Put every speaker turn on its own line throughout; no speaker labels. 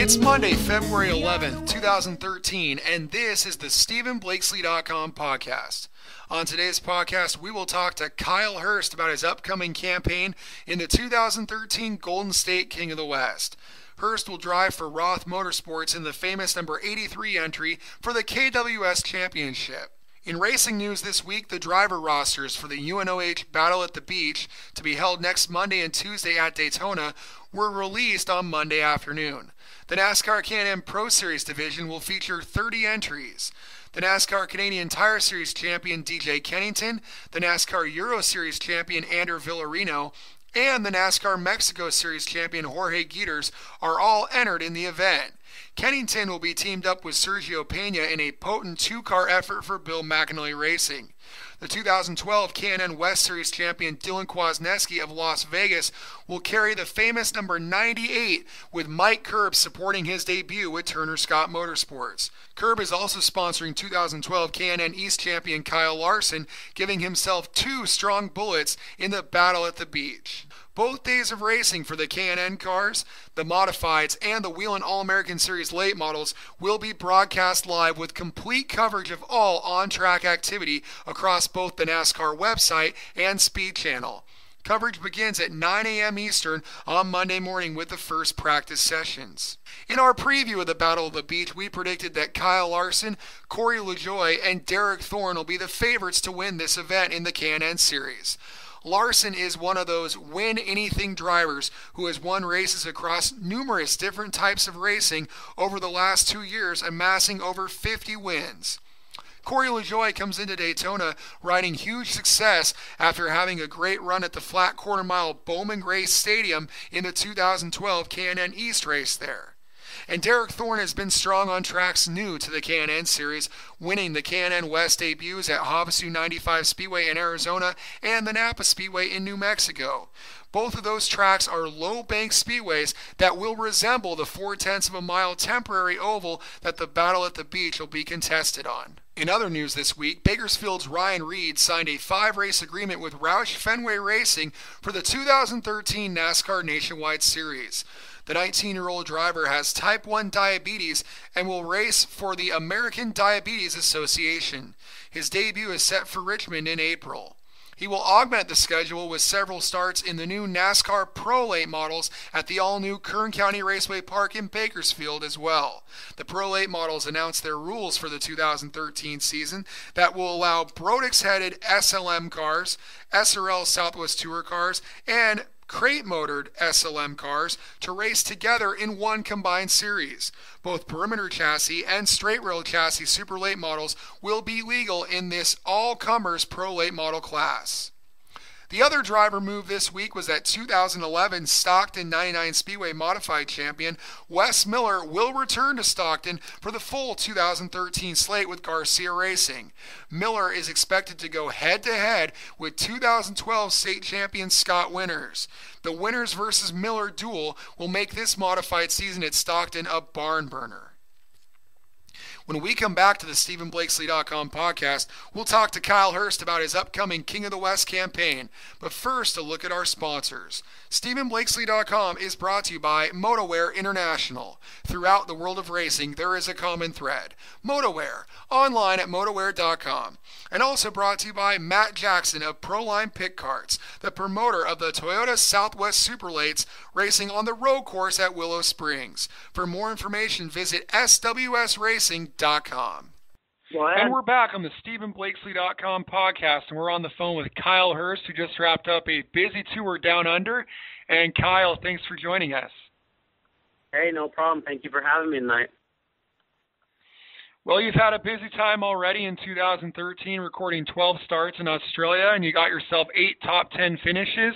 It's Monday, February 11th, 2013, and this is the StephenBlakesley.com podcast. On today's podcast, we will talk to Kyle Hirst about his upcoming campaign in the 2013 Golden State King of the West. Hirst will drive for Roth Motorsports in the famous number 83 entry for the KWS Championship. In racing news this week, the driver rosters for the UNOH Battle at the Beach, to be held next Monday and Tuesday at Daytona, were released on Monday afternoon. The NASCAR Can-Am Pro Series division will feature 30 entries. The NASCAR Canadian Tire Series champion DJ Kennington, the NASCAR Euro Series champion Ander Villarino, and the NASCAR Mexico Series champion Jorge Guitars are all entered in the event. Kennington will be teamed up with Sergio Pena in a potent two-car effort for Bill McAnally Racing. The 2012 Can-Am West Series champion Dylan Kwasniewski of Las Vegas will carry the famous number 98, with Mike Curb supporting his debut with Turner Scott Motorsports. Curb is also sponsoring 2012 Can-Am East champion Kyle Larson, giving himself two strong bullets in the battle at the beach. Both days of racing for the Can-Am cars, the Modifieds, and the Whelen All-American Series late models will be broadcast live with complete coverage of all on-track activity across both the NASCAR website and Speed Channel. Coverage begins at 9 a.m. Eastern on Monday morning with the first practice sessions. In our preview of the Battle of the Beach, we predicted that Kyle Larson, Corey LaJoie, and Derek Thorne will be the favorites to win this event in the Can-Am Series. Larson is one of those win-anything drivers who has won races across numerous different types of racing over the last 2 years, amassing over 50 wins. Corey LaJoie comes into Daytona riding huge success after having a great run at the flat quarter-mile Bowman Gray Stadium in the 2012 Can-Am East race there. And Derek Thorne has been strong on tracks new to the Can-Am Series, winning the Can-Am West debuts at Havasu 95 Speedway in Arizona and the Napa Speedway in New Mexico. Both of those tracks are low-bank speedways that will resemble the 0.4 of a mile temporary oval that the Battle at the Beach will be contested on. In other news this week, Bakersfield's Ryan Reed signed a 5-race agreement with Roush Fenway Racing for the 2013 NASCAR Nationwide Series. The 19-year-old driver has type 1 diabetes and will race for the American Diabetes Association. His debut is set for Richmond in April. He will augment the schedule with several starts in the new NASCAR Pro Late models at the all-new Kern County Raceway Park in Bakersfield as well. The Pro Late models announced their rules for the 2013 season that will allow Brodix-headed SLM cars, SRL Southwest Tour cars, and crate-motored SLM cars to race together in one combined series. Both perimeter chassis and straight rail chassis super late models will be legal in this all-comers pro late model class. The other driver move this week was that 2011 Stockton 99 Speedway Modified champion Wes Miller will return to Stockton for the full 2013 slate with Garcia Racing. Miller is expected to go head-to-head with 2012 state champion Scott Winters. The Winters versus Miller duel will make this modified season at Stockton a barn burner. When we come back to the StephenBlakesley.com podcast, we'll talk to Kyle Hirst about his upcoming King of the West campaign. But first, a look at our sponsors. StephenBlakesley.com is brought to you by MotoWear International. Throughout the world of racing, there is a common thread. MotoWear, online at MotoWear.com. And also brought to you by Matt Jackson of Proline Pit Carts, the promoter of the Toyota Southwest Superlates, racing on the road course at Willow Springs. For more information, visit swsracing.com. And we're back on the StephenBlakesley.com podcast, and we're on the phone with Kyle Hirst, who just wrapped up a busy tour down under. And Kyle, thanks for joining us.
Hey, no problem. Thank you for having me tonight.
Well, you've had a busy time already in 2013, recording 12 starts in Australia, and you got yourself 8 top 10 finishes.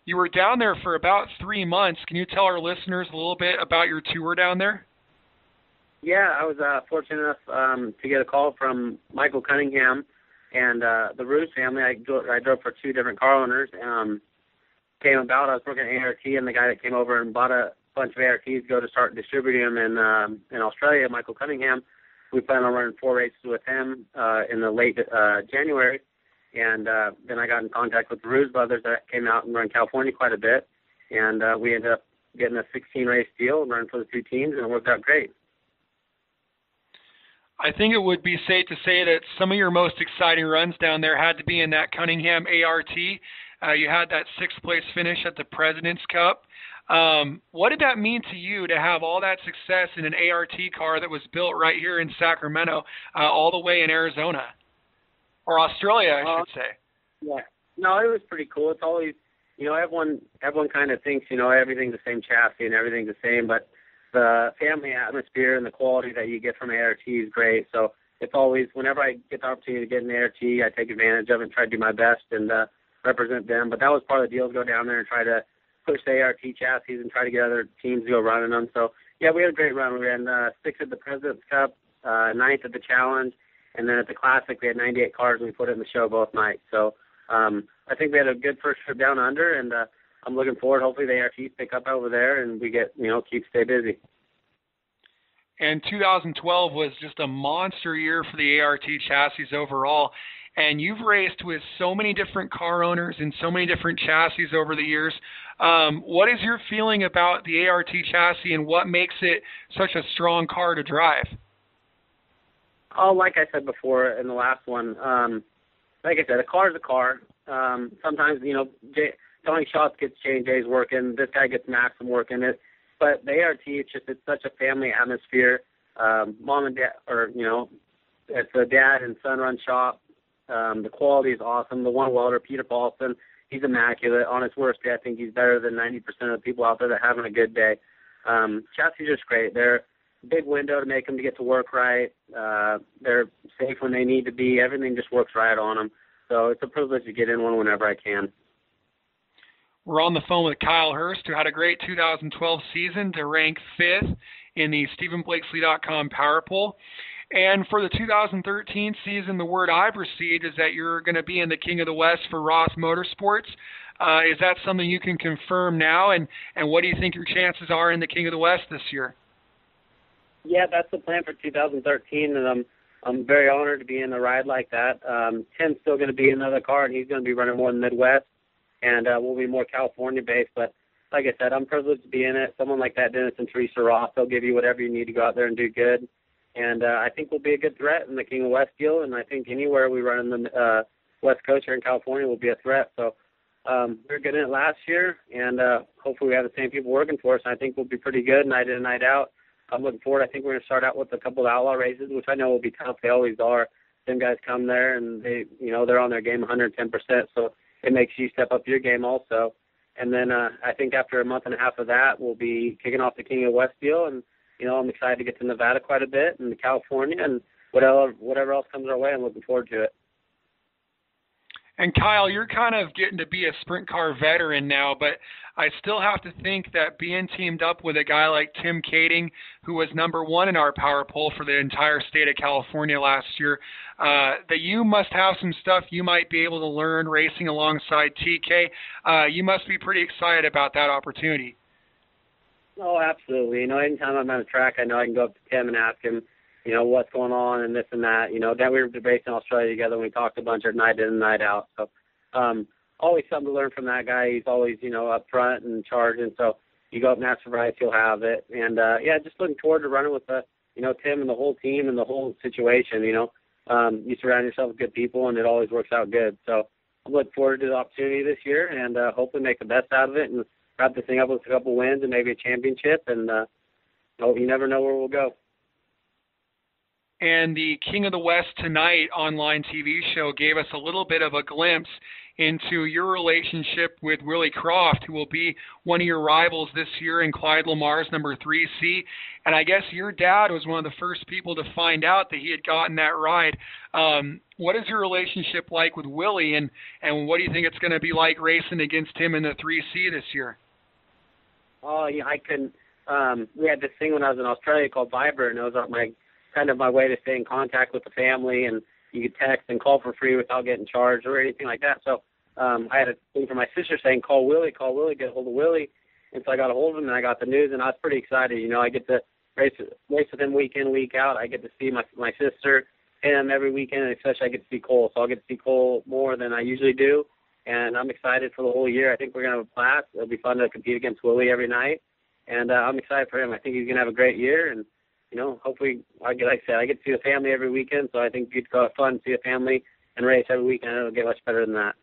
You were down there for about 3 months. Can you tell our listeners a little bit about your tour down there?
Yeah, I was fortunate enough to get a call from Michael Cunningham and the Roos family. I drove for 2 different car owners. Came about, I was working at ART, and the guy that came over and bought a bunch of ARTs to go to start distributing them in Australia, Michael Cunningham. We plan on running 4 races with him in the late January. And then I got in contact with the Roos brothers that came out and run California quite a bit. And we ended up getting a 16-race deal and running for the two teams, and it worked out great.
I think it would be safe to say that some of your most exciting runs down there had to be in that Cunningham ART. You had that sixth-place finish at the President's Cup. What did that mean to you to have all that success in an ART car that was built right here in Sacramento, all the way in Arizona? Or Australia, I should say.
Yeah. No, it was pretty cool. It's always, everyone kind of thinks, everything's the same chassis and everything's the same, but the family atmosphere and the quality that you get from ART is great. So it's always, whenever I get the opportunity to get an ART, I take advantage of it and try to do my best and represent them. But that was part of the deal, to go down there and try to push the ART chassis and try to get other teams to go running them. So, yeah, we had a great run. We ran 6th at the President's Cup, 9th at the Challenge, and then at the Classic we had 98 cars, and we put it in the show both nights. So I think we had a good first trip down under, and I'm looking forward. Hopefully the ARTs pick up over there, and we get, stay busy.
And 2012 was just a monster year for the ART chassis overall. And you've raced with so many different car owners and so many different chassis over the years. What is your feeling about the ART chassis, and what makes it such a strong car to drive?
Oh, like I said before in the last one, like I said, a car is a car. Sometimes, Tony Schatz gets J&J's working. This guy gets Maxim working. But the ART, it's such a family atmosphere. Mom and dad, it's a dad and son run shop. The quality is awesome. The one welder, Peter Paulson, he's immaculate. On his worst day, I think he's better than 90% of the people out there that are having a good day. Chassis are just great. They're a big window to make them to get to work right. They're safe when they need to be. Everything just works right on them. So it's a privilege to get in one whenever I can.
We're on the phone with Kyle Hirst, who had a great 2012 season to rank 5th in the StephenBlakesley.com Power Poll. And for the 2013 season, the word I've received is that you're going to be in the King of the West for Roth Motorsports. Is that something you can confirm now? And what do you think your chances are in the King of the West this year?
Yeah, that's the plan for 2013, and I'm very honored to be in a ride like that. Tim's still going to be in another car, and he's going to be running more in the Midwest, and we'll be more California-based. But like I said, I'm privileged to be in it. Someone like that, Dennis and Teresa Roth, they'll give you whatever you need to go out there and do good. And I think we'll be a good threat in the King of the West deal, and I think anywhere we run in the West Coast here in California will be a threat. So we were good in it last year, and hopefully we have the same people working for us, and I think we'll be pretty good night in and night out. I'm looking forward. I think we're going to start out with a couple of outlaw races, which I know will be tough. They always are. Them guys come there, and they're on their game 110%, so it makes you step up your game also. And then I think after a month and a half of that, we'll be kicking off the King of the West deal, and I'm excited to get to Nevada quite a bit and to California, and whatever else comes our way, I'm looking forward to it.
And Kyle, you're kind of getting to be a sprint car veteran now, but I still have to think that being teamed up with a guy like Tim Kading, who was number 1 in our power poll for the entire state of California last year, that you must have some stuff you might be able to learn racing alongside TK. You must be pretty excited about that opportunity.
Oh, absolutely. Anytime I'm on a track, I know I can go up to Tim and ask him, what's going on and this and that. That we were racing in Australia together, and we talked a bunch at night in and night out. So always something to learn from that guy. He's always, up front and charging. So you go up and ask for advice, he'll have it. And, just looking forward to running with Tim and the whole team and the whole situation, You surround yourself with good people, and it always works out good. So I'm looking forward to the opportunity this year, and hopefully make the best out of it and wrap this thing up with a couple wins and maybe a championship, and you never know where we'll go.
And the King of the West Tonight online TV show gave us a little bit of a glimpse into your relationship with Willie Croft, who will be one of your rivals this year in Clyde Lamar's number 3C. And I guess your dad was one of the first people to find out that he had gotten that ride. What is your relationship like with Willie, and what do you think it's going to be like racing against him in the 3C this year?
Oh, yeah, I couldn't. We had this thing when I was in Australia called Viber, and it was my way to stay in contact with the family, and you could text and call for free without getting charged or anything like that. So I had a thing from my sister saying, call Willie, get a hold of Willie. And so I got a hold of him, and I got the news, and I was pretty excited. I get to race with him week in, week out. I get to see my sister, him every weekend, and especially I get to see Cole. So I'll get to see Cole more than I usually do, and I'm excited for the whole year. I think we're going to have a blast. It'll be fun to compete against Willie every night. and I'm excited for him. I think he's gonna have a great year, and hopefully, like I said, I get to see the family every weekend, so I think it's fun to see the family and race every weekend. It'll get much better than that.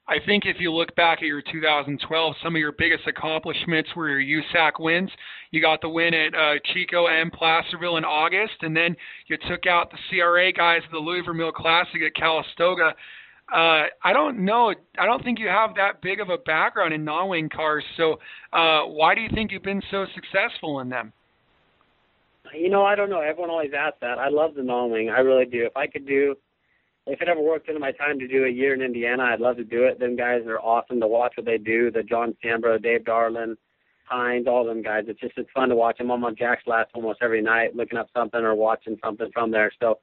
I think if you look back at your 2012, some of your biggest accomplishments were your USAC wins. You got the win at Chico and Placerville in August, and then you took out the CRA guys at the Louis Vermeil Classic at Calistoga. I don't know. I don't think you have that big of a background in non-wing cars, so why do you think you've been so successful in them?
I don't know. Everyone always asks that. I love the non-wing. I really do. If it ever worked into my time to do a year in Indiana, I'd love to do it. Them guys are awesome to watch what they do. The John Sambro, Dave Darlin, Hines, all them guys. It's fun to watch them. I'm on Jack's Last almost every night looking up something or watching something from there. So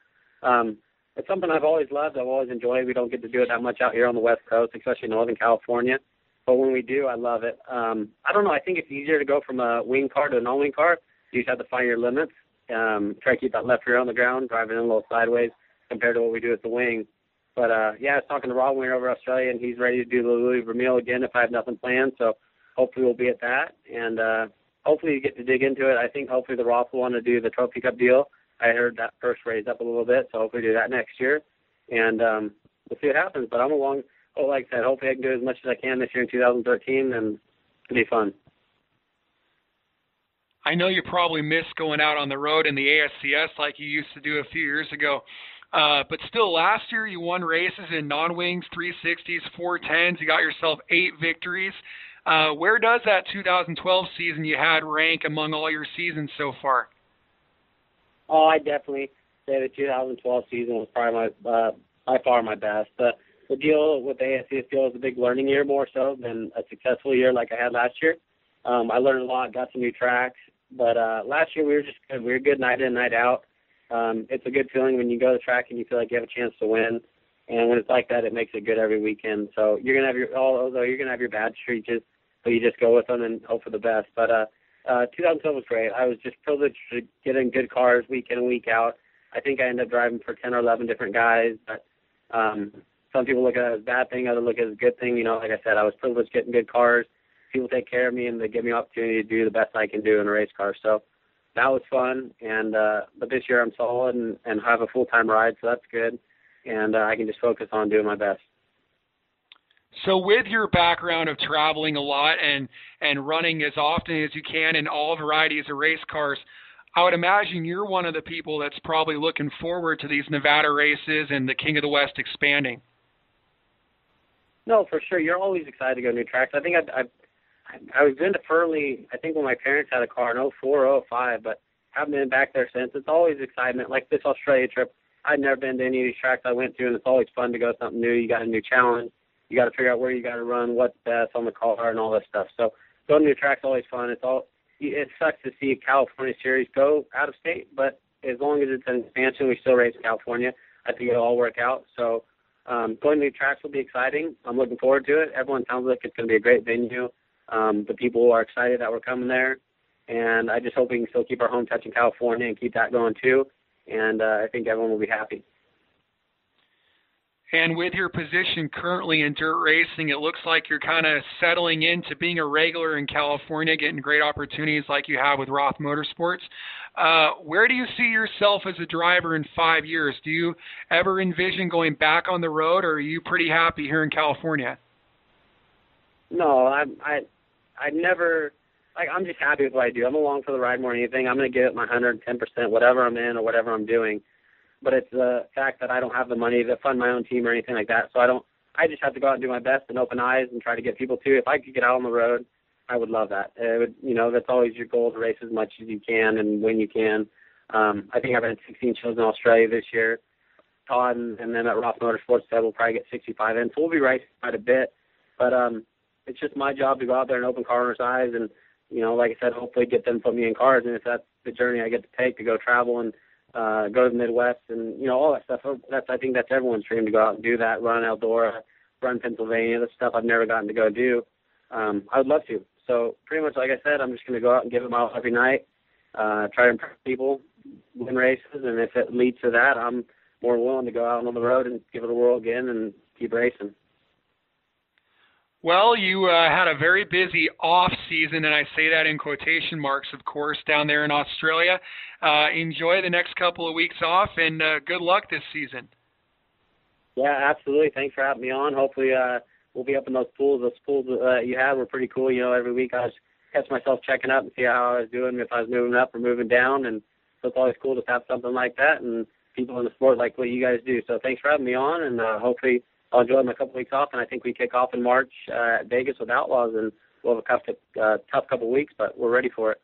it's something I've always loved. I've always enjoyed. We don't get to do it that much out here on the West Coast, especially Northern California. But when we do, I love it. I don't know. I think it's easier to go from a wing car to a non-wing car. You just have to find your limits. Try to keep that left rear on the ground, driving in a little sideways, compared to what we do with the wing. But, I was talking to Rob when we were over Australia, and he's ready to do the Louis Vermeil again if I have nothing planned. So hopefully we'll be at that. And hopefully you get to dig into it. I think hopefully the Roth will want to do the Trophy Cup deal. I heard that first raise up a little bit, so hopefully do that next year. And we'll see what happens. But like I said, hopefully I can do as much as I can this year in 2013, and it'll be fun.
I know you probably miss going out on the road in the ASCS like you used to do a few years ago. But still, last year you won races in non-wings, 360s, 410s. You got yourself 8 victories. Where does that 2012 season you had rank among all your seasons so far?
Oh, I definitely say the 2012 season was probably by far my best. The deal with the ASCS deal is a big learning year more so than a successful year like I had last year. I learned a lot, got some new tracks. But last year we were just good. We were good night in, night out. It's a good feeling when you go to the track and you feel like you have a chance to win. And when it's like that, it makes it good every weekend. So you're gonna have your bad streaks, so you just go with them and hope for the best. But 2012 was great. I was just privileged to get in good cars week in and week out. I think I ended up driving for 10 or 11 different guys. But some people look at it as a bad thing, others look at it as a good thing. Like I said, I was privileged getting good cars. People take care of me, and they give me an opportunity to do the best I can do in a race car. So that was fun. And but this year I'm solid and have a full-time ride, so that's good. And I can just focus on doing my best.
So with your background of traveling a lot and running as often as you can in all varieties of race cars, I would imagine you're one of the people that's probably looking forward to these Nevada races and the King of the West expanding.
No, for sure. You're always excited to go to new tracks. I think I was into Furley, I think when my parents had a car in 04 or 05, but haven't been back there since. It's always excitement. Like this Australia trip, I'd never been to any of these tracks I went to, and it's always fun to go to something new. You got a new challenge. You got to figure out where you got to run, what's best on the car, and all this stuff. So going to new tracks is always fun. It sucks to see a California series go out of state, but as long as it's an expansion, we still race in California. I think it'll all work out. So going to new tracks will be exciting. I'm looking forward to it. Everyone sounds like it's going to be a great venue. The people are excited that we're coming there, and I just hope we can still keep our home touch in California and keep that going too, and I think everyone will be happy.
And with your position currently in dirt racing, it looks like you're kind of settling into being a regular in California, getting great opportunities like you have with Roth Motorsports. Where do you see yourself as a driver in 5 years? Do you ever envision going back on the road, or are you pretty happy here in California?
No, I never, I'm just happy with what I do. I'm along for the ride more than anything. I'm going to give it my 110%, whatever I'm in or whatever I'm doing. But it's the fact that I don't have the money to fund my own team or anything like that. So I just have to go out and do my best and open eyes and try to get people to. If I could get out on the road, I would love that. It would, that's always your goal, to race as much as you can and when you can. I think I've had 16 shows in Australia this year. Todd and then at Roth Motorsports said we'll probably get 65 in. So we'll be racing quite a bit. But it's just my job to go out there and open car owners' eyes and, like I said, hopefully get them to put me in cars. And if that's the journey I get to take, to go travel and go to the Midwest and, all that stuff, I think that's everyone's dream, to go out and do that, run Eldora, run Pennsylvania, the stuff I've never gotten to go do. I would love to. So pretty much, like I said, I'm just going to go out and give it my all every night, try to impress people, win races, and if it leads to that, I'm more willing to go out on the road and give it a whirl again and keep racing.
Well, you had a very busy off season, and I say that in quotation marks, of course, down there in Australia. Enjoy the next couple of weeks off, and good luck this season.
Yeah, absolutely. Thanks for having me on. Hopefully we'll be up in those pools. Those pools you had were pretty cool. You know, every week I was catch myself checking up and see how I was doing, if I was moving up or moving down, and so it's always cool to have something like that and people in the sport like what you guys do. So thanks for having me on, and hopefully I'll enjoy my couple weeks off, and I think we kick off in March at Vegas with Outlaws, and we'll have a tough couple weeks, but we're ready for it.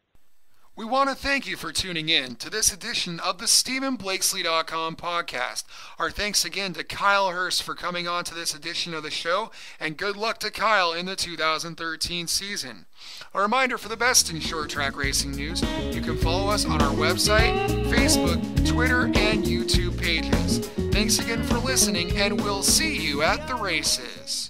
We want to thank you for tuning in to this edition of the StephenBlakesley.com podcast. Our thanks again to Kyle Hirst for coming on to this edition of the show, and good luck to Kyle in the 2013 season. A reminder for the best in short track racing news, you can follow us on our website, Facebook, Twitter, and YouTube pages. Thanks again for listening, and we'll see you at the races.